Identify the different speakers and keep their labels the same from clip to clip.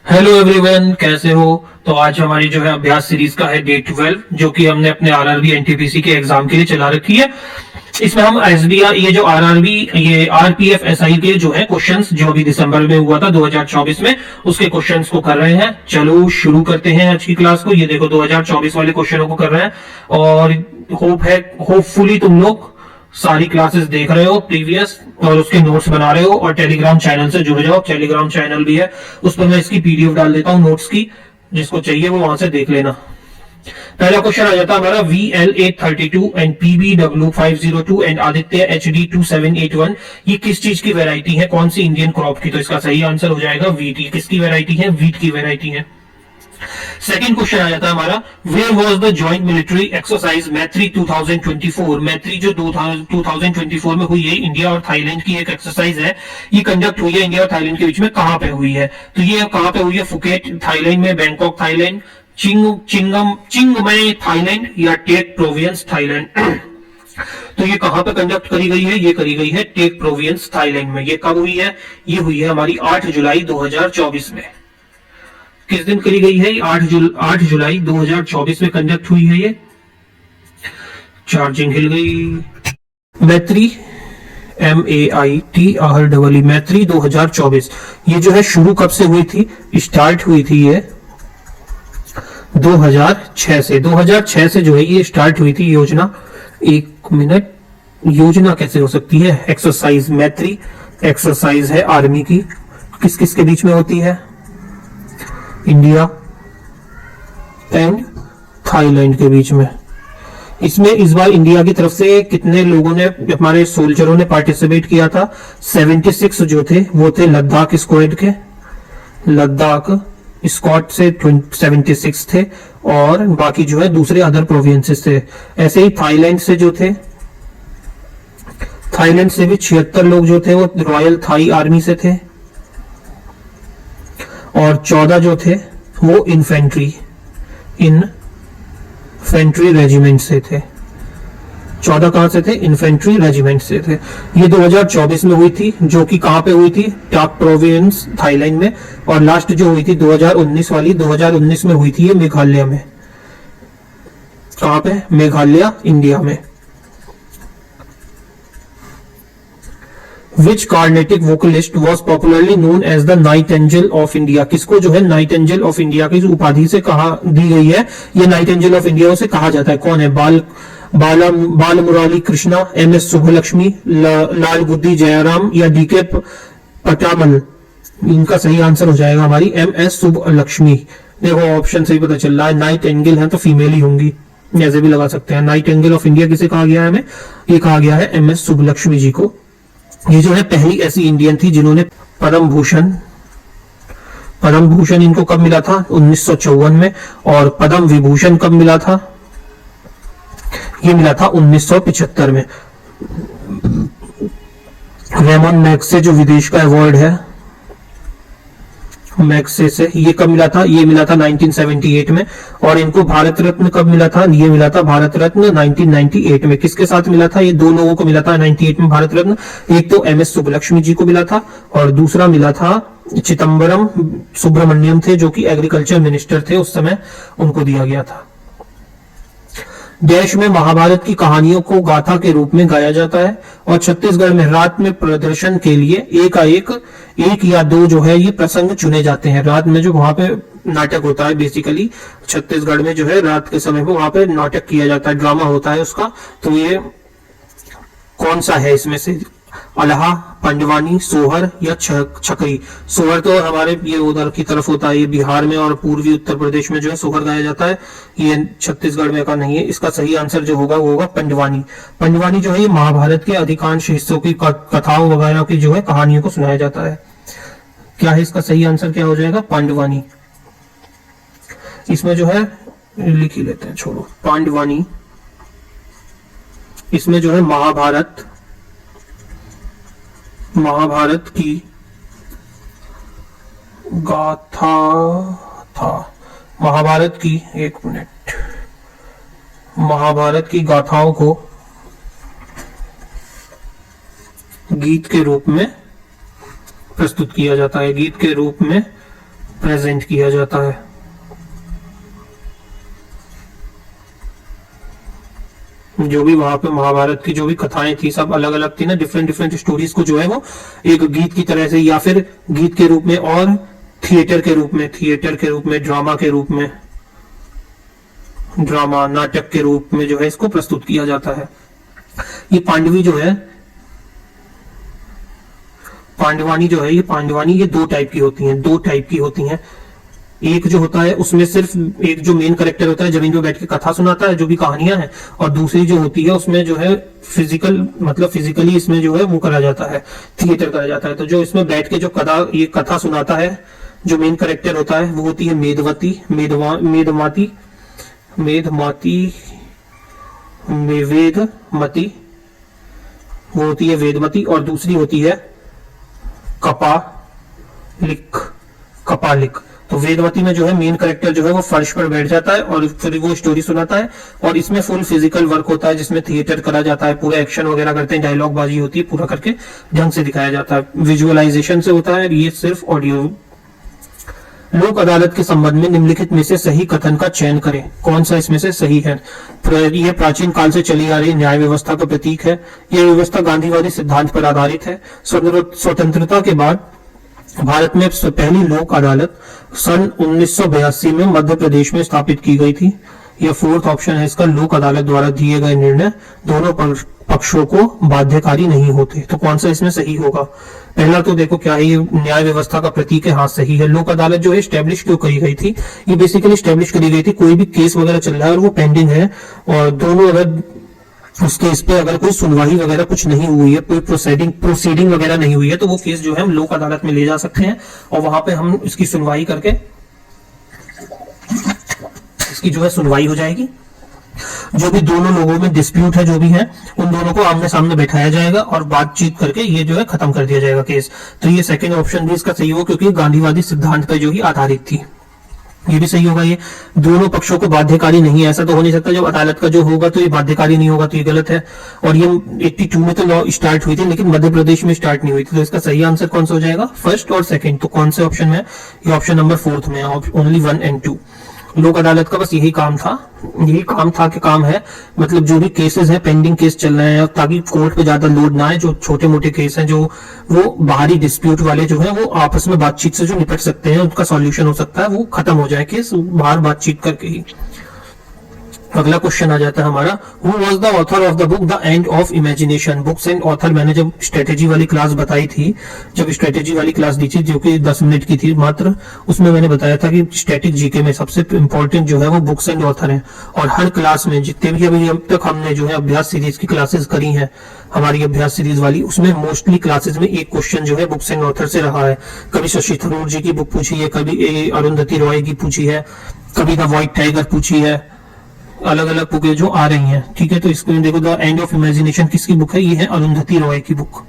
Speaker 1: Hello everyone, कैसे हो। तो आज हमारी जो है अभ्यास सीरीज का है डे 12, जो कि हमने अपने आरआरबी एनटीपीसी के एग्जाम के लिए चला रखी है। इसमें हम एसबीआई, ये जो आरआरबी, ये आरपीएफ एसआई के जो है क्वेश्चंस, जो अभी दिसंबर में हुआ था 2024 में, उसके क्वेश्चंस को कर रहे हैं। चलो शुरू करते हैं आज की क्लास को। ये देखो 2024 वाले क्वेश्चनों को कर रहे हैं और होपफुली तुम लोग सारी क्लासेस देख रहे हो प्रीवियस और उसके नोट्स बना रहे हो और टेलीग्राम चैनल से जुड़ जाओ। टेलीग्राम चैनल भी है, उस पर मैं इसकी पीडीएफ डाल देता हूँ नोट्स की, जिसको चाहिए वो वहां से देख लेना। पहला क्वेश्चन आ जाता है हमारा VL832 and PBW502 and Aditya HD2781। ये किस चीज की वैरायटी है, कौन सी इंडियन क्रॉप की? तो इसका सही आंसर हो जाएगा वीट। ये किसकी वैरायटी है? वीट की वैरायटी है। सेकंड क्वेश्चन आ जाता है हमारा, where was the joint military exercise Maitri 2024? मैत्री जो 2024 में हुई है, इंडिया और थाईलैंड की एक एक्सरसाइज है, ये कंडक्ट हुई है इंडिया और थाईलैंड के बीच में। कहां पे हुई है? तो ये कहां पे हुई है? फुकेट थाईलैंड में, बैंकॉक थाईलैंड, चिंगमय थाईलैंड या टेक प्रोविंस थाईलैंड। तो ये कहां पे कंडक्ट करी गई है? ये करी गई है टेक प्रोविंस थाईलैंड में। ये कब हुई है? ये हुई है हमारी 8 जुलाई 2024 में। किस दिन करी गई है? 8 जुलाई 2024 में कंडक्ट हुई है ये। चार्जिंग हिल गई। मैत्री, MAITREE, मैत्री 2024। ये जो है शुरू कब से हुई थी? स्टार्ट हुई थी ये 2006 से। 2006 से जो है ये स्टार्ट हुई थी योजना। एक मिनट, योजना कैसे हो सकती है? एक्सरसाइज, मैत्री एक्सरसाइज है आर्मी की। किस किस के बीच में होती है? इंडिया एंड थाईलैंड के बीच में। इसमें इस बार इंडिया की तरफ से कितने लोगों ने, हमारे सोल्जरों ने पार्टिसिपेट किया था? 76 जो थे वो थे लद्दाख स्क्वाड के। लद्दाख स्क्वाड से 76 थे और बाकी जो है दूसरे अदर प्रोविंसेस थे। ऐसे ही थाईलैंड से जो थे, थाईलैंड से भी 76 लोग जो थे वो रॉयल थाई आर्मी से थे और 14 जो थे वो इन्फेंट्री रेजिमेंट से थे। 14 कहां से थे? इन्फेंट्री रेजिमेंट से थे। ये 2024 में हुई थी, जो कि कहां पे हुई थी? टाक प्रोविंस थाईलैंड में। और लास्ट जो हुई थी 2019 वाली, 2019 में हुई थी ये मेघालय में। कहां पे? मेघालय, इंडिया में। Which Carnatic vocalist was popularly known as the Nightingale of India? किसको जो है नाइटेंजल ऑफ इंडिया की उपाधि से कहा दी गई है? ये नाइटेंजल ऑफ इंडिया से कहा जाता है। कौन है? बाल मुरली कृष्णा, MS सुब्बलक्ष्मी, लाल गुद्दी जयराम या DK पटामल। इनका सही आंसर हो जाएगा हमारी MS सुब्बलक्ष्मी। देखो ऑप्शन से ही पता चल रहा है, नाइटेंगल है तो फीमेल ही होंगी, ऐसे भी लगा सकते हैं। नाइटेंगल ऑफ इंडिया किसे कहा गया है हमें? ये कहा गया है MS सुब्बलक्ष्मी जी को। ये जो है पहली ऐसी इंडियन थी जिन्होंने पद्म भूषण इनको कब मिला था? 1954 में। और पद्म विभूषण कब मिला था? ये मिला था 1975 में। रेमन मैग्से जो विदेश का अवार्ड है, मैग्से से, ये कब मिला था? ये मिला था 1978 में। और इनको भारत रत्न कब मिला था? ये मिला था भारत रत्न 1998 में। किसके साथ मिला था? ये दो लोगों को मिला था 98 में भारत रत्न। एक तो MS सुब्बलक्ष्मी जी को मिला था और दूसरा मिला था चिदम्बरम सुब्रमण्यम थे, जो कि एग्रीकल्चर मिनिस्टर थे उस समय, उनको दिया गया था। देश में महाभारत की कहानियों को गाथा के रूप में गाया जाता है और छत्तीसगढ़ में रात में प्रदर्शन के लिए एक या दो जो है ये प्रसंग चुने जाते हैं। रात में जो वहां पे नाटक होता है, बेसिकली छत्तीसगढ़ में जो है रात के समय में वहां पे नाटक किया जाता है, ड्रामा होता है उसका। तो ये कौन सा है इसमें से? अल्हा, पंडवानी, सोहर या छकरी? सोहर तो हमारे ये उधर की तरफ होता है, ये बिहार में और पूर्वी उत्तर प्रदेश में जो है सोहर गाया जाता है। ये छत्तीसगढ़ में का नहीं है। इसका सही आंसर जो होगा वो होगा पंडवानी। पंडवानी जो है ये महाभारत के अधिकांश हिस्सों की कथाओं वगैरह की जो है कहानियों को सुनाया जाता है। क्या है इसका सही आंसर? क्या हो जाएगा? पांडवानी। इसमें जो है लिख ही लेते हैं, छोड़ो, पांडवानी। इसमें जो है महाभारत की गाथा था। महाभारत की, एक मिनट, महाभारत की गाथाओं को गीत के रूप में प्रस्तुत किया जाता है। गीत के रूप में प्रेजेंट किया जाता है। जो भी वहां पे महाभारत की जो भी कथाएं थी सब अलग अलग थी ना, डिफरेंट डिफरेंट स्टोरीज को जो है वो एक गीत की तरह से या फिर गीत के रूप में और थिएटर के रूप में ड्रामा के रूप में, ड्रामा नाटक के रूप में जो है इसको प्रस्तुत किया जाता है। ये पांडवी जो है, पांडवानी जो है, ये पांडवानी ये दो टाइप की होती हैं। एक जो होता है उसमें सिर्फ एक जो मेन कैरेक्टर होता है जमीन पे बैठ के कथा सुनाता है जो भी कहानियां हैं, और दूसरी जो होती है उसमें जो है फिजिकल मतलब फिजिकली इसमें जो है वो करा जाता है, थिएटर करा जाता है। तो जो इसमें बैठ के जो कथा सुनाता है जो मेन कैरेक्टर होता है वो होती है वेदमती, वो होती है वेदमती, और दूसरी होती है कपालिक। तो वेदवती में जो है मेन कैरेक्टर जो है वो फर्श पर बैठ जाता है और फिर वो स्टोरी सुनाता है, और इसमें फुल फिजिकल वर्क होता है जिसमें थिएटर करा जाता है, पूरा एक्शन वगैरह करते हैं, डायलॉग बाजी होती है, पूरा करके ढंग से दिखाया जाता है, विजुअलाइजेशन से होता है। ये सिर्फ ऑडियो। लोक अदालत के संबंध में निम्नलिखित में से सही कथन का चयन करें। कौन सा इसमें से सही है? यह प्राचीन काल से चली आ रही न्याय व्यवस्था का प्रतीक है। यह व्यवस्था गांधीवादी सिद्धांत पर आधारित है। स्वतंत्रता के बाद भारत में पहली लोक अदालत सन 1982 में मध्य प्रदेश में स्थापित की गई थी। यह फोर्थ ऑप्शन है इसका, लोक अदालत द्वारा दिए गए निर्णय दोनों पक्षों को बाध्यकारी नहीं होते। तो कौन सा इसमें सही होगा? पहला तो देखो क्या है, ये न्याय व्यवस्था का प्रतीक है, हाँ सही है। लोक अदालत जो है स्टैब्लिश क्यों करी गई थी? ये बेसिकली स्टैब्लिश करी गई थी कोई भी केस वगैरह चल रहा है और वो पेंडिंग है, और दोनों अगर उस केस पे अगर कोई सुनवाई वगैरह कुछ नहीं हुई है, कोई प्रोसीडिंग वगैरह नहीं हुई है, तो वो केस जो है हम लोक अदालत में ले जा सकते हैं और वहां पे हम इसकी सुनवाई करके इसकी जो है सुनवाई हो जाएगी। जो भी दोनों लोगों में डिस्प्यूट है जो भी है उन दोनों को आमने सामने बैठाया जाएगा और बातचीत करके ये जो है खत्म कर दिया जाएगा केस। तो ये सेकंड ऑप्शन भी इसका सही होगा क्योंकि गांधीवादी सिद्धांत पर जो ही आधारित थी। ये भी सही होगा। ये दोनों पक्षों को बाध्यकारी नहीं है, ऐसा तो हो नहीं सकता। जब अदालत का जो होगा तो ये बाध्यकारी नहीं होगा, तो ये गलत है। और ये 82 में तो लॉ स्टार्ट हुई थी लेकिन मध्य प्रदेश में स्टार्ट नहीं हुई थी। तो इसका सही आंसर कौन सा हो जाएगा? फर्स्ट और सेकंड। तो कौन से ऑप्शन में? ये ऑप्शन नंबर 4 में, ओनली 1 and 2। लोक अदालत का बस यही काम था कि काम है मतलब जो भी केसेस हैं, पेंडिंग केस चल रहे हैं, ताकि कोर्ट पे ज्यादा लोड ना आए। जो छोटे मोटे केस हैं जो वो बाहरी डिस्प्यूट वाले जो है वो आपस में बातचीत से जो निपट सकते हैं, उनका सॉल्यूशन हो सकता है, वो खत्म हो जाए केस बाहर बातचीत करके ही। अगला क्वेश्चन आ जाता है हमारा, who was the author of the book the end of imagination? Books and author मैंने जब स्ट्रेटेजी वाली क्लास बताई थी, जब स्ट्रेटेजी वाली क्लास दी थी जो कि 10 मिनट की थी मात्र, उसमें मैंने बताया था कि स्टैटिक जीके में सबसे इंपॉर्टेंट जो है वो बुक्स एंड ऑथर है। और हर क्लास में जितने भी अभी अब तक हमने जो है अभ्यास सीरीज की क्लासेस करी हैं, हमारी अभ्यास सीरीज वाली, उसमें मोस्टली क्लासेस में एक क्वेश्चन जो है बुक्स एंड ऑथर से रहा है। कभी शशि थरूर जी की बुक पूछी है, कभी अरुंधति रॉय की पूछी है, कभी द व्हाइट टाइगर पूछी है, अलग अलग बुकें जो आ रही हैं। ठीक है, तो इसको देखो, द एंड ऑफ इमेजिनेशन किसकी बुक है? ये है अरुंधति रॉय की बुक।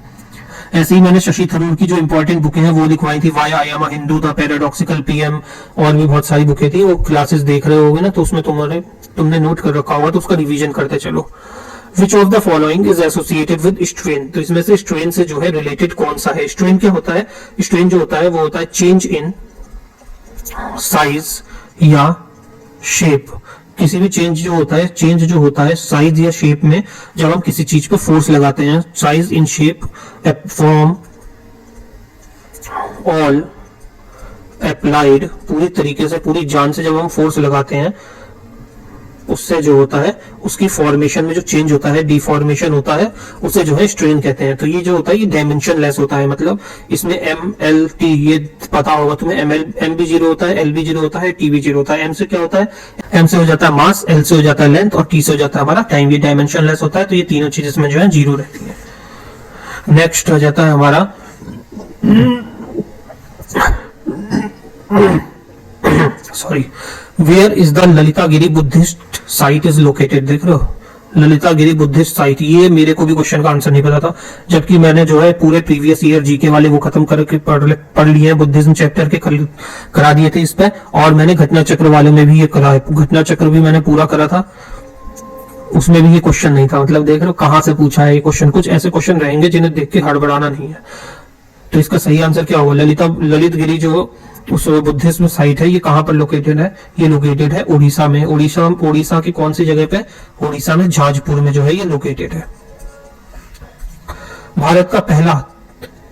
Speaker 1: ऐसे ही मैंने शशि थरूर की जो इंपॉर्टेंट बुकें हैं वो लिखवाई थी, why I am a Hindu, the paradoxical PM, और भी बहुत सारी बुकें थी। वो क्लासेस देख रहे होगे ना, तो उसमें तुमने नोट कर रखा होगा, तो उसका रिवीजन करते चलो। Which of the following is associated with strain? तो इसमें से strain से जो है रिलेटेड कौन सा है? strain क्या होता है? strain जो होता है वो होता है चेंज इन साइज या शेप। किसी भी चेंज जो होता है साइज या शेप में, जब हम किसी चीज पे फोर्स लगाते हैं, size in shape form all applied, पूरी तरीके से पूरी जान से जब हम फोर्स लगाते हैं, उससे जो होता है उसकी फॉर्मेशन में जो चेंज होता है, डिफॉर्मेशन होता है, उसे जो है स्ट्रेन कहते हैं। तो ये जो होता है ये डायमेंशन लेस होता है, मतलब इसमें एम एल टी, ये पता होगा तुम्हें, एम भी 0 होता है, एल भी 0 होता है, टी भी 0 होता है। एम से क्या होता है? एम से हो जाता है मास, एल से हो जाता है लेंथ, और टी से हो जाता है हमारा टाइम। ये डायमेंशन लेस होता है, तो ये तीनों चीजें इसमें जो है 0 रहती है। नेक्स्ट हो जाता है हमारा sorry, where is the Lalitagiri Buddhist site is located? देख रहे हो, ललितागिरी बुद्धिस्ट साइट, ये मेरे को भी क्वेश्चन का आंसर नहीं पता था, जबकि मैंने जो है पूरे प्रीवियस ईयर जीके वाले वो खत्म करके पढ़ लिए हैं, बुद्धिज्म चैप्टर के करा दिए थे इस पे, और मैंने घटना चक्र वाले में भी ये करा है, घटना चक्र भी मैंने पूरा करा था, उसमें भी ये क्वेश्चन नहीं था। मतलब देख रहे हो कहाँ से पूछा है ये क्वेश्चन। कुछ ऐसे क्वेश्चन रहेंगे जिन्हें देख के हड़बड़ाना नहीं है। तो इसका सही आंसर क्या होगा? ललित गिरी जो उस बुद्धिज्म साइट है, ये कहाँ पर लोकेटेड है? ये लोकेटेड है उड़ीसा में। उड़ीसा की कौन सी जगह पे? उड़ीसा में जाजपुर में जो है ये लोकेटेड है। भारत का पहला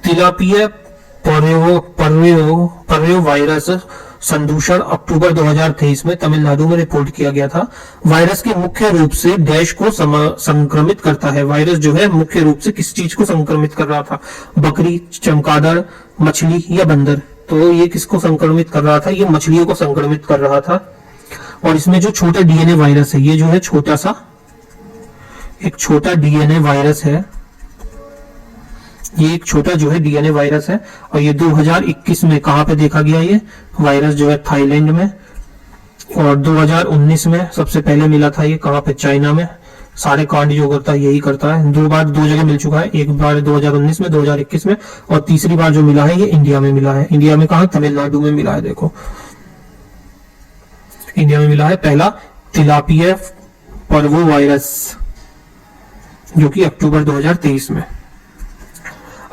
Speaker 1: तिलापिया पर्यो वायरस संदूषण अक्टूबर 2023 में तमिलनाडु में रिपोर्ट किया गया था। वायरस के मुख्य रूप से डैश को संक्रमित करता है। वायरस जो है मुख्य रूप से किस चीज को संक्रमित कर रहा था? बकरी, चमगादड़, मछली या बंदर? तो ये किसको संक्रमित कर रहा था? ये मछलियों को संक्रमित कर रहा था। और इसमें जो छोटा डीएनए वायरस है, ये जो है एक छोटा डीएनए वायरस है, ये एक छोटा जो है डीएनए वायरस है। और ये 2021 में कहां पे देखा गया? ये वायरस जो है थाईलैंड में। और 2019 में सबसे पहले मिला था ये कहां पे? चाइना में। सारे कांड जो करता है यही करता है। दो जगह मिल चुका है, एक बार 2019 में, 2021 में, और तीसरी बार जो मिला है ये इंडिया में मिला है। इंडिया में कहा? तमिलनाडु में मिला है। देखो इंडिया में मिला है पहला तिलापिया पर्वो वायरस, जो कि अक्टूबर 2023 में।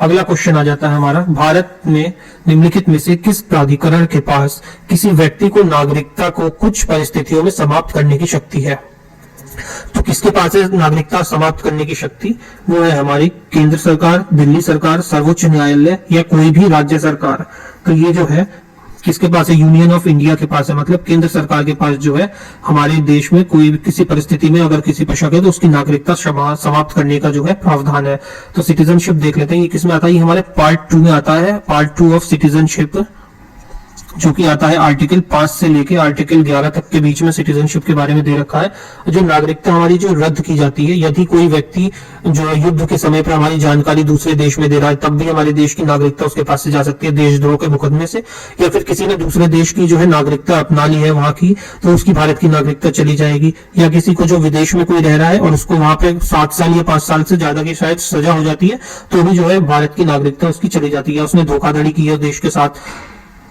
Speaker 1: अगला क्वेश्चन आ जाता है हमारा, भारत में निम्नलिखित में से किस प्राधिकरण के पास किसी व्यक्ति को नागरिकता को कुछ परिस्थितियों में समाप्त करने की शक्ति है? तो किसके पास है नागरिकता समाप्त करने की शक्ति? वो है हमारी केंद्र सरकार, दिल्ली सरकार, सर्वोच्च न्यायालय या कोई भी राज्य सरकार। तो ये जो है किसके पास है? यूनियन ऑफ इंडिया के पास है, मतलब केंद्र सरकार के पास जो है हमारे देश में कोई भी किसी परिस्थिति में अगर किसी पर शक है तो उसकी नागरिकता समाप्त करने का जो है प्रावधान है। तो सिटीजनशिप देख लेते हैं, ये किसमें आता है? ये हमारे पार्ट 2 में आता है, पार्ट 2 ऑफ सिटीजनशिप, जो कि आता है आर्टिकल 5 से लेके आर्टिकल 11 तक के बीच में सिटीजनशिप के बारे में दे रखा है। जो नागरिकता हमारी जो रद्द की जाती है, यदि कोई व्यक्ति जो युद्ध के समय पर हमारी जानकारी दूसरे देश में दे रहा है, तब भी हमारे देश की नागरिकता उसके पास से जा सकती है देशद्रोह के मुकदमे से। या फिर किसी ने दूसरे देश की जो है नागरिकता अपना ली है वहां की, तो उसकी भारत की नागरिकता चली जाएगी। या किसी को जो विदेश में कोई रह रहा है और उसको वहां पे 7 साल या 5 साल से ज्यादा की शायद सजा हो जाती है, तो भी जो है भारत की नागरिकता उसकी चली जाती है। उसने धोखाधड़ी की है देश के साथ,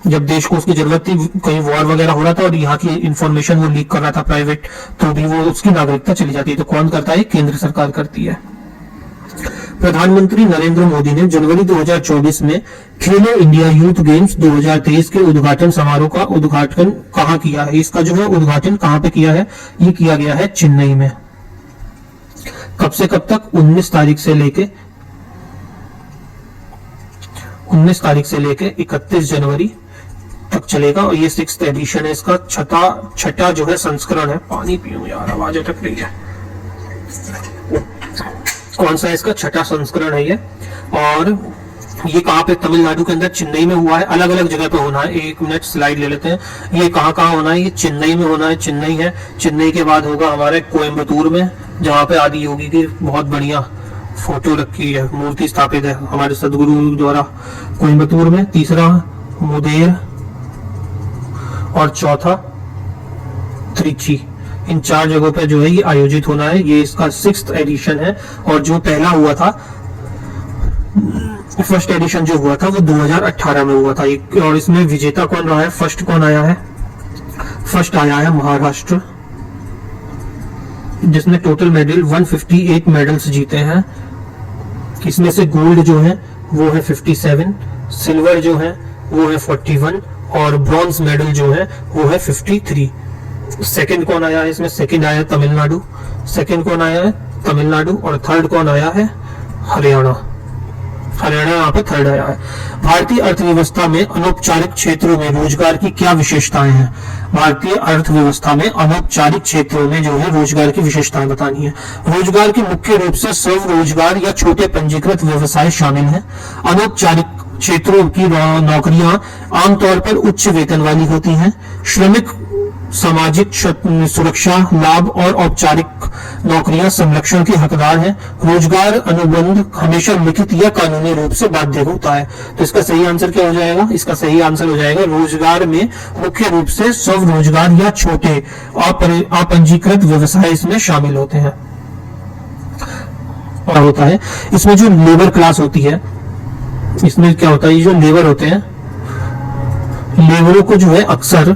Speaker 1: जब देश को उसकी जरूरत थी, कहीं वॉर वगैरह हो रहा था और यहाँ की इंफॉर्मेशन वो लीक कर रहा था प्राइवेट, तो भी वो उसकी नागरिकता चली जाती है। तो कौन करता है? केंद्र सरकार करती है। प्रधानमंत्री नरेंद्र मोदी ने जनवरी 2024 में खेलो इंडिया यूथ गेम्स 2023 के उद्घाटन समारोह का उद्घाटन कहाँ किया है? इसका जो है उद्घाटन कहाँ पे किया है? ये किया गया है चेन्नई में। कब से कब तक? 19 तारीख से लेके 31 जनवरी तक चलेगा। और ये 6th एडिशन है, इसका छठा जो है संस्करण है। पानी पीऊं यार, आवाज अटक रही है। कौन सा इसका छठा संस्करण है ये? और ये कहाँ पे? तमिलनाडु के अंदर चेन्नई में हुआ है। अलग अलग जगह पे होना है। 1 मिनट स्लाइड ले लेते हैं। ये कहाँ होना है? ये चेन्नई में होना है। चेन्नई है। चेन्नई के बाद होगा हमारे कोयम्बतूर में, जहाँ पे आदि योगी की बहुत बढ़िया फोटो रखी है, मूर्ति स्थापित है हमारे सदगुरु द्वारा, कोयम्बतूर में। तीसरा मुदेर और चौथा त्रिची। इन 4 जगहों पे जो है ये आयोजित होना है। ये इसका 6th एडिशन है। और जो पहला हुआ था, फर्स्ट एडिशन जो हुआ था वो 2018 में हुआ था। और इसमें विजेता कौन रहा है? फर्स्ट कौन आया है? फर्स्ट आया है महाराष्ट्र, जिसने टोटल मेडल 158 मेडल्स जीते हैं। इसमें से गोल्ड जो है वो है 57, सिल्वर जो है वो है 41 और ब्रॉन्ज मेडल जो है वो है 53। सेकंड कौन आया है? इसमें सेकंड आया है तमिलनाडु। सेकंड कौन आया है? तमिलनाडु। और थर्ड कौन आया है? हरियाणा। हरियाणा यहाँ पे थर्ड आया है। भारतीय अर्थव्यवस्था में अनौपचारिक क्षेत्रों में रोजगार की क्या विशेषताएं हैं? भारतीय अर्थव्यवस्था में अनौपचारिक क्षेत्रों में जो है रोजगार की विशेषताएं बतानी है। रोजगार के मुख्य रूप से स्वरोजगार या छोटे पंजीकृत व्यवसाय शामिल हैं। अनौपचारिक क्षेत्रों की नौकरियां आमतौर पर उच्च वेतन वाली होती हैं। श्रमिक सामाजिक सुरक्षा लाभ और औपचारिक नौकरियां संरक्षण के हकदार हैं। रोजगार अनुबंध हमेशा लिखित या कानूनी रूप से बाध्य होता है। तो इसका सही आंसर क्या हो जाएगा? इसका सही आंसर हो जाएगा रोजगार में मुख्य रूप से स्वरोजगार या छोटे अपंजीकृत व्यवसाय इसमें शामिल होते हैं। और होता है इसमें जो लेबर क्लास होती है, इसमें क्या होता है? ये जो लेबर होते हैं, लेबरों को जो है अक्सर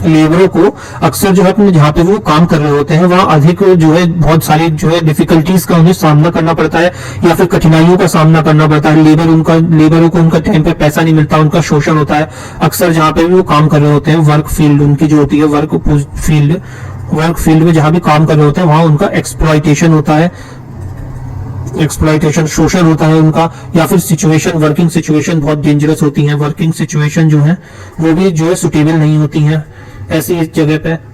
Speaker 1: लेबरों को अक्सर जो है अपने जहाँ पे वो काम कर रहे होते हैं वहाँ अधिक जो है बहुत सारी जो है डिफिकल्टीज का उन्हें सामना करना पड़ता है या फिर कठिनाइयों का सामना करना पड़ता है। लेबरों को उनका टाइम पे पैसा नहीं मिलता, उनका शोषण होता है। अक्सर जहाँ पे भी वो काम कर रहे होते हैं, वर्क फील्ड उनकी जो होती है, वर्क फील्ड में जहाँ भी काम कर रहे होते हैं वहाँ उनका एक्सप्लॉयटेशन होता है, एक्सप्लॉयटेशन शोषण होता है उनका। या फिर सिचुएशन, वर्किंग सिचुएशन बहुत डेंजरस होती है, वर्किंग सिचुएशन जो है वो भी जो है सुटेबल नहीं होती है ऐसी इस जगह पे।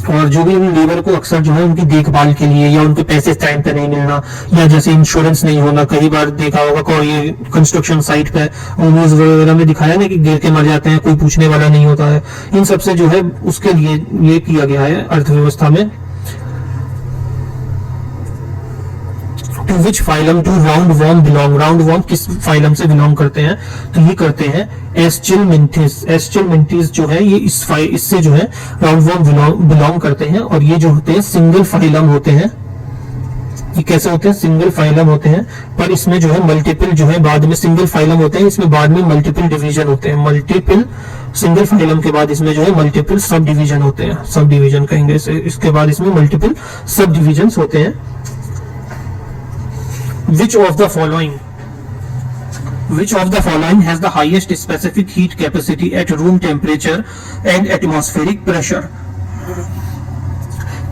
Speaker 1: और जो भी लेबर को अक्सर जो है उनकी देखभाल के लिए या उनके पैसे टाइम पे नहीं मिलना या जैसे इंश्योरेंस नहीं होना, कई बार देखा होगा कोई ये कंस्ट्रक्शन साइट पे न्यूज वगैरह में दिखाया ना कि गिर के मर जाते हैं, कोई पूछने वाला नहीं होता है। इन सबसे जो है उसके लिए ये किया गया है अर्थव्यवस्था में। To which phylum do roundworm belong, roundworm किस फाइलम से बिलोंग करते हैं, तो ये करते हैं एस्चिलमिंथिस। एस्चिलमिंथिस जो है ये इससे जो है राउंड वॉर्म बिलोंग करते हैं। और ये जो होते हैं सिंगल फाइलम होते हैं। ये कैसे होते हैं? सिंगल फाइलम होते हैं, पर इसमें जो है मल्टीपल जो है बाद में सिंगल फाइलम होते हैं, इसमें बाद में मल्टीपल डिवीजन होते हैं। मल्टीपल सिंगल फाइलम के बाद इसमें जो है मल्टीपल सब डिवीजन होते हैं, सब डिवीजन कहेंगे इसे। इसके बाद इसमें मल्टीपल सब डिवीजन होते हैं। Which of the following has the highest specific heat capacity at room temperature and atmospheric pressure?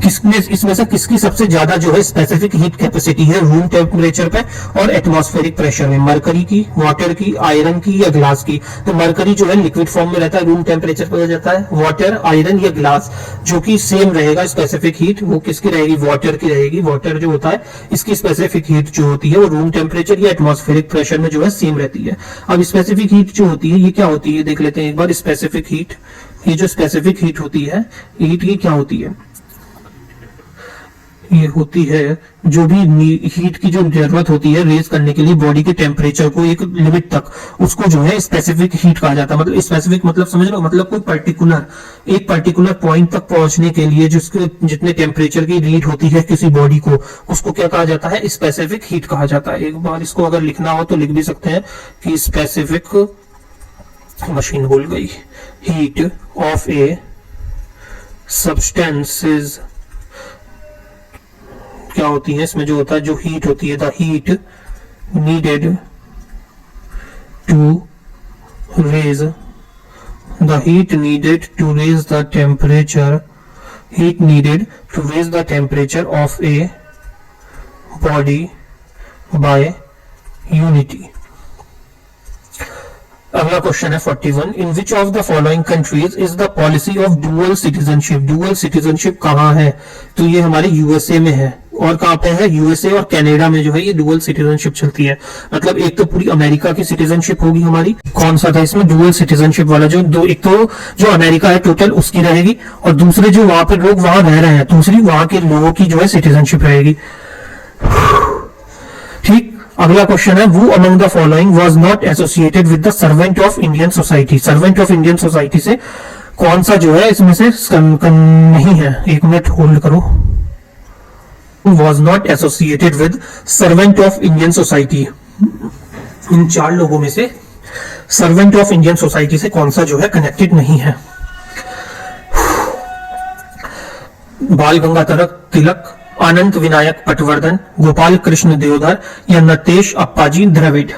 Speaker 1: इसमें से किसकी सबसे ज्यादा जो है स्पेसिफिक हीट कैपेसिटी है रूम टेम्परेचर पे और एटमॉस्फेरिक प्रेशर में? मरकरी की, वाटर की, आयरन की या ग्लास की? तो मरकरी जो है लिक्विड फॉर्म में रहता है, रूम टेम्परेचर पे हो जाता है। वाटर, आयरन या ग्लास जो कि सेम रहेगा स्पेसिफिक हीट, वो किसकी रहेगी? वाटर की रहेगी। वाटर जो होता है इसकी स्पेसिफिक हीट जो होती है वो रूम टेम्परेचर या एटमॉस्फेरिक प्रेशर में जो है सेम रहती है। अब स्पेसिफिक हीट जो होती है ये क्या होती है देख लेते हैं एक बार। स्पेसिफिक हीट, ये जो स्पेसिफिक हीट होती है, हीट ये क्या होती है? ये होती है जो भी हीट की जो जरूरत होती है रेज करने के लिए बॉडी के टेम्परेचर को एक लिमिट तक, उसको जो है स्पेसिफिक हीट कहा जाता है। मतलब स्पेसिफिक मतलब समझ लो, मतलब कोई एक पर्टिकुलर पॉइंट तक पहुंचने के लिए जिसके जितने टेम्परेचर की नीड होती है किसी बॉडी को, उसको क्या कहा जाता है? स्पेसिफिक हीट कहा जाता है। एक बार इसको अगर लिखना हो तो लिख भी सकते हैं कि स्पेसिफिक, मशीन भूल गई, हीट ऑफ ए सब्सटेंसेस क्या होती है? इसमें जो होता है, जो हीट होती है, the heat needed to raise the temperature, heat needed to raise the temperature of a body by unity. अगला क्वेश्चन है 41। In which of the following countries is the policy of dual citizenship? Dual citizenship कहाँ है? तो ये हमारे USA में है। और कहाँ पे है? यूएसए और कनाडा में जो है ये डुअल सिटीजनशिप चलती है। मतलब एक तो पूरी अमेरिका की सिटीजनशिप होगी हमारी। कौन सा था इसमें डुअल सिटीजनशिप वाला? जो दो, एक तो जो अमेरिका है टोटल उसकी रहेगी, और दूसरे जो वहां पे लोग वहां रह रहे हैं दूसरी वहां के लोगों की जो है सिटीजनशिप रहेगी। ठीक। अगला क्वेश्चन है, वो among the following was not associated with the servant of Indian society? Servant of Indian society से कौन सा जो है इसमें से नहीं है? एक मिनट होल्ड करो। was not associated with servant of Indian society। इन चार लोगों में से सर्वेंट ऑफ इंडियन सोसाइटी से कौन सा जो है कनेक्टेड नहीं है? बाल गंगाधर तिलक, अनंत विनायक पटवर्धन, गोपाल कृष्ण देवधर या नतेश अप्पाजी द्रविड़?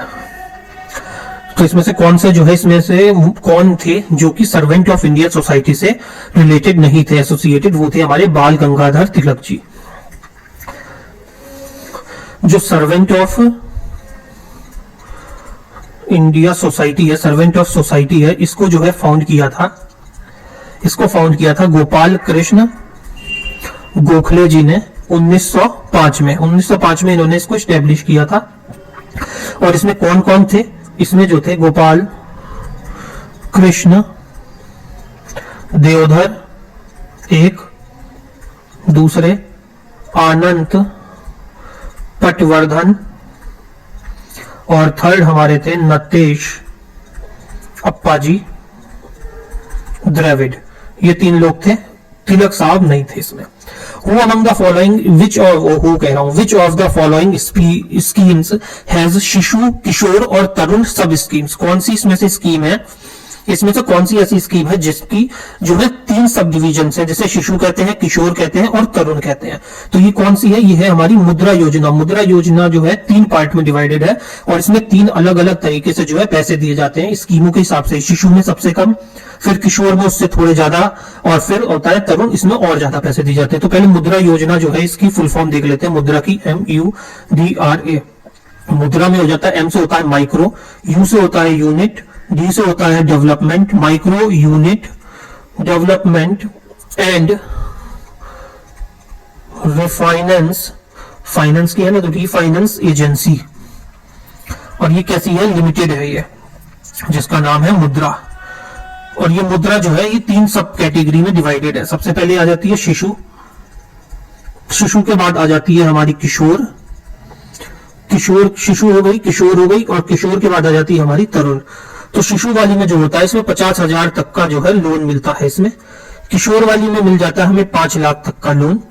Speaker 1: तो इसमें से कौन सा जो है, इसमें से कौन थे जो कि सर्वेंट ऑफ इंडियन सोसाइटी से रिलेटेड नहीं थे, एसोसिएटेड? वो थे हमारे बाल गंगाधर तिलक जी। जो सर्वेंट ऑफ इंडिया सोसाइटी है, सर्वेंट ऑफ सोसाइटी है, इसको जो है फाउंड किया था गोपाल कृष्ण गोखले जी ने 1905 में। 1905 में इन्होंने इसको एस्टेब्लिश किया था। और इसमें कौन कौन थे? इसमें जो थे गोपाल कृष्ण देवधर एक, दूसरे अनंत पटवर्धन, और थर्ड हमारे थे नतेश अप्पाजी द्रविड़। ये तीन लोग थे, तिलक साहब नहीं थे इसमें। Who among the following, which of the following schemes has शिशु, किशोर और तरुण सब स्कीम्स? कौन सी इसमें से स्कीम है इसमें से कौन सी ऐसी स्कीम है जिसकी जो है 3 सब डिविजन है, जैसे शिशु कहते हैं, किशोर कहते हैं और तरुण कहते हैं। तो ये कौन सी है? ये है हमारी मुद्रा योजना। मुद्रा योजना जो है 3 पार्ट में डिवाइडेड है और इसमें 3 अलग अलग तरीके से जो है पैसे दिए जाते हैं स्कीमों के हिसाब से। शिशु में सबसे कम, फिर किशोर में उससे थोड़े ज्यादा, और फिर होता है तरुण, इसमें और ज्यादा पैसे दिए जाते हैं। तो पहले मुद्रा योजना जो है इसकी फुल फॉर्म देख लेते हैं। मुद्रा की MUDRA। मुद्रा में हो जाता है, M से होता है माइक्रो, U से होता है यूनिट, D से होता है development, micro unit development and refinance, finance की है ना तो रिफाइनेंस एजेंसी, और ये कैसी है? लिमिटेड है ये, जिसका नाम है मुद्रा। और ये मुद्रा जो है ये 3 सब कैटेगरी में डिवाइडेड है। सबसे पहले आ जाती है शिशु, शिशु के बाद आ जाती है हमारी किशोर, किशोर शिशु हो गई, किशोर हो गई, और किशोर के बाद आ जाती है हमारी तरुण। तो शिशु वाली में जो होता है इसमें 50,000 तक का जो है लोन मिलता है इसमें। किशोर वाली में मिल जाता है हमें 5 लाख तक का लोन।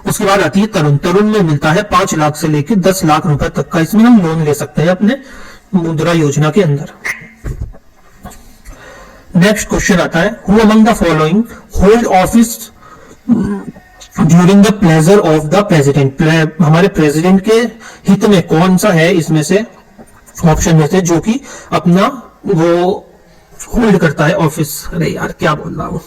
Speaker 1: उसके बाद आती है तरुण, तरुण में मिलता है 5 लाख से लेकर 10 लाख रुपए तक का इसमें हम लोन ले सकते हैं अपने मुद्रा योजना के अंदर। नेक्स्ट क्वेश्चन आता है, who among the following hold office during the pleasure of the president. हमारे प्रेसिडेंट के हित में कौन सा है इसमें से, ऑप्शन में से, जो कि अपना वो होल्ड करता है ऑफिस। अरे यार क्या बोल रहा हूं।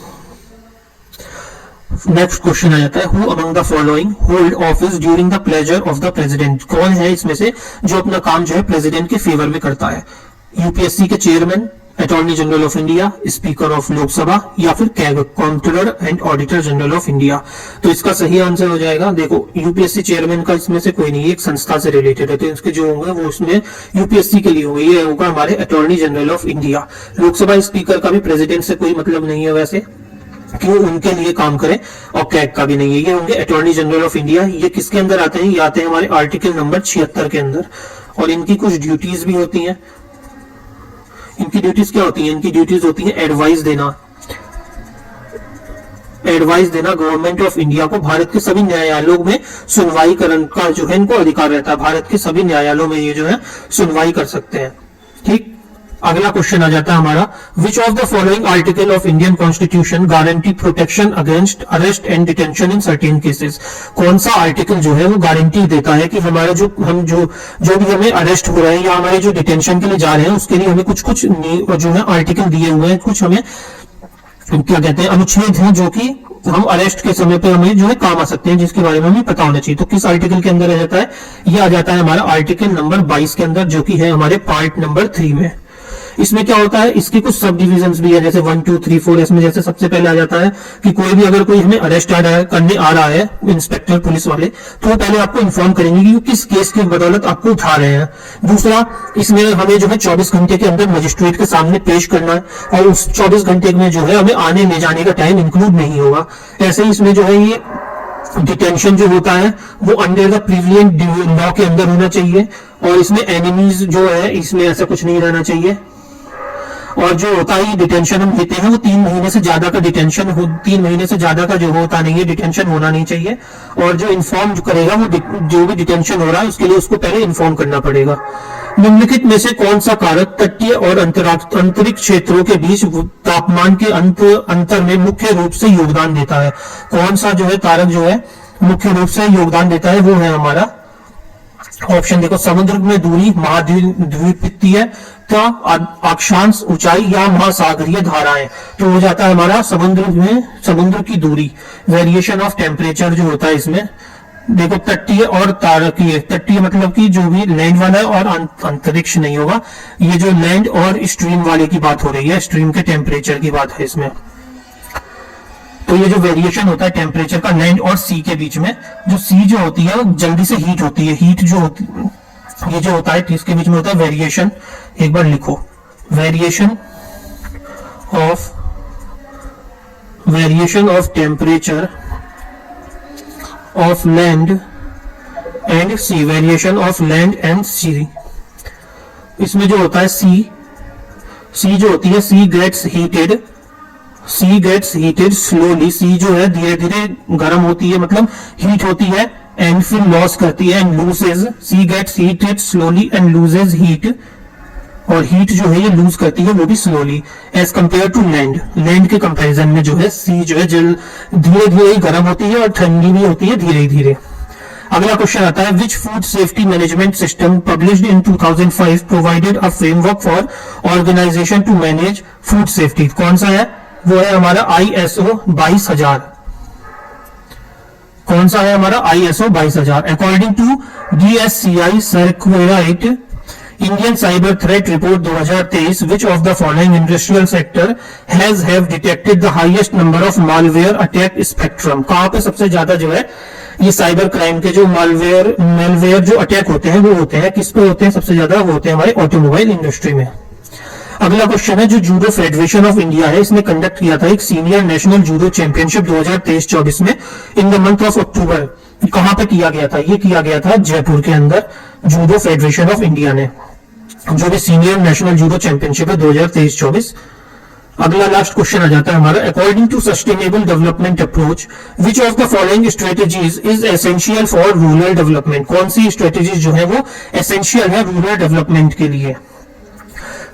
Speaker 1: नेक्स्ट क्वेश्चन आ जाता है, who among the following hold office during the pleasure of the president. कौन है इसमें से जो अपना काम जो है प्रेसिडेंट के फेवर में करता है? यूपीएससी के chairman, attorney general of India, speaker of Lok Sabha, या फिर CAG, controller and auditor general of India. तो इसका सही आंसर हो जाएगा, देखो यूपीएससी चेयरमैन का इसमें से कोई नहीं है, एक संस्था से रिलेटेड है, तो इसके जो होंगे वो उसमें यूपीएससी के लिए होंगे, ये होगा हमारे attorney general of India. Lok Sabha speaker का भी प्रेसिडेंट से कोई मतलब नहीं है वैसे कि वो उनके लिए काम करे, और कैग का भी नहीं है, ये होंगे अटॉर्नी जनरल ऑफ इंडिया। ये किसके अंदर आते हैं? ये आते हैं हमारे आर्टिकल नंबर 76 के अंदर। और इनकी कुछ ड्यूटीज भी होती हैं। इनकी ड्यूटीज क्या होती हैं? इनकी ड्यूटीज होती है एडवाइस देना, एडवाइस देना गवर्नमेंट ऑफ इंडिया को। भारत के सभी न्यायालयों में सुनवाई करने का जो है इनको अधिकार रहता है। भारत के सभी न्यायालयों में ये जो है सुनवाई कर सकते हैं। ठीक, अगला क्वेश्चन आ जाता है हमारा, विच of the following article of Indian constitution guarantee protection against arrest and detention in certain cases. कौन सा आर्टिकल जो है वो गारंटी देता है कि हमारा जो भी हमें अरेस्ट हो रहे हैं या हमारे जो डिटेंशन के लिए जा रहे हैं उसके लिए हमें कुछ जो है आर्टिकल दिए हुए हैं, कुछ हमें क्या कहते हैं अनुच्छेद हैं जो कि हम अरेस्ट के समय पे हमें जो है काम आ सकते हैं, जिसके बारे में हमें पता होना चाहिए। तो किस आर्टिकल के अंदर आ जाता है? ये आ जाता है हमारा आर्टिकल नंबर 22 के अंदर, जो कि है हमारे पार्ट नंबर 3 में। इसमें क्या होता है, इसके कुछ सब डिविजन्स भी है, जैसे 1, 2, 3, 4। इसमें जैसे सबसे पहले आ जाता है कि कोई भी अगर कोई हमें अरेस्ट करने आ रहा है, इंस्पेक्टर पुलिस वाले, तो वो पहले आपको इन्फॉर्म करेंगे कि किस केस की बदौलत आपको उठा रहे हैं। दूसरा, इसमें हमें जो है 24 घंटे के अंदर मजिस्ट्रेट के सामने पेश करना है, और उस 24 घंटे में जो है हमें आने ले जाने का टाइम इंक्लूड नहीं होगा। ऐसे ही इसमें जो है ये डिटेंशन जो होता है वो अंडर द प्रिविलेंट लॉ के अंदर होना चाहिए, और इसमें एनिमीज जो है इसमें ऐसा कुछ नहीं रहना चाहिए। और जो होता है डिटेंशन हम लेते हैं वो 3 महीने से ज्यादा का डिटेंशन 3 महीने से ज्यादा का जो होता नहीं है डिटेंशन होना नहीं चाहिए। और जो इन्फॉर्म करेगा वो जो भी डिटेंशन हो रहा है उसके लिए उसको पहले इन्फॉर्म करना पड़ेगा। निम्नलिखित में से कौन सा कारक तटीय और अंतरिक्ष क्षेत्रों के बीच तापमान के अंतर में मुख्य रूप से योगदान देता है? कौन सा जो है कारक जो है मुख्य रूप से योगदान देता है? वो है हमारा ऑप्शन देखो, समुद्र में दूरी, महाद्वीपीय अक्षांश ऊंचाई, या महासागरीय धाराएं। तो हो जाता है हमारा समुद्र की दूरी, वेरिएशन ऑफ टेम्परेचर जो होता है इसमें। देखो तटीय और तारकीय, तटीय मतलब कि जो भी लैंड वाला है, और अंतरिक्ष नहीं होगा, ये जो लैंड और स्ट्रीम वाले की बात हो रही है, स्ट्रीम के टेम्परेचर की बात है इसमें। तो ये जो वेरिएशन होता है टेम्परेचर का लैंड और सी के बीच में, जो सी जो होती है वो जल्दी से हीट होती है, हीट जो होती ये जो होता है इसके बीच में होता है वेरिएशन। एक बार लिखो, variation of temperature of land and sea, variation of land and sea. इसमें जो होता है सी जो होती है, sea gets heated slowly. Sea जो है धीरे धीरे गर्म होती है, मतलब हीट होती है, एंड फिर लॉस करती है, and loses. Sea gets heated slowly and loses heat और हीट जो है ये लूज करती है वो भी slowly as compare to land. Land के कंपैरिजन में जो है सी जो है जल धीरे धीरे ही गर्म होती है और ठंडी भी होती है धीरे धीरे। अगला क्वेश्चन आता है which food safety management system published in 2005 provided a framework for organization to manage food safety. कौन सा है? वो है हमारा ISO 22000। कौन सा है हमारा? ISO 22000। According to DSCI Seqrite Indian cyber threat report 2023 which of the following industrial sector have detected the highest number of malware attack spectrum. कहां पे सबसे ज्यादा जो है ये साइबर क्राइम के जो मालवेयर जो अटैक होते हैं वो होते हैं, किस पे होते हैं सबसे ज्यादा? वो होते हैं हमारे ऑटोमोबाइल इंडस्ट्री में। अगला क्वेश्चन है जो जूडो फेडरेशन ऑफ इंडिया है इसने कंडक्ट किया था एक सीनियर नेशनल जूडो चैंपियनशिप 2023-24 में in the month of October. कहां पे किया गया था? ये किया गया था जयपुर के अंदर जूडो फेडरेशन ऑफ इंडिया ने, जो भी सीनियर नेशनल जूडो चैंपियनशिप है 2023-24। अगला लास्ट क्वेश्चन आ जाता है हमारा according to sustainable development approach which of the following strategies is essential for rural development. कौन सी स्ट्रेटेजीज जो है वो एसेंशियल है रूरल डेवलपमेंट के लिए?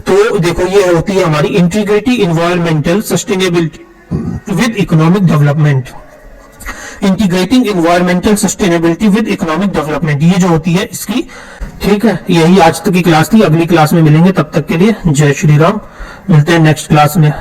Speaker 1: तो देखो ये होती है हमारी integrity environmental sustainability with economic development. Integrating environmental sustainability with economic development ये जो होती है इसकी। ठीक है, यही आज तक की क्लास थी। अगली क्लास में मिलेंगे, तब तक के लिए जय श्री राम। मिलते हैं नेक्स्ट क्लास में।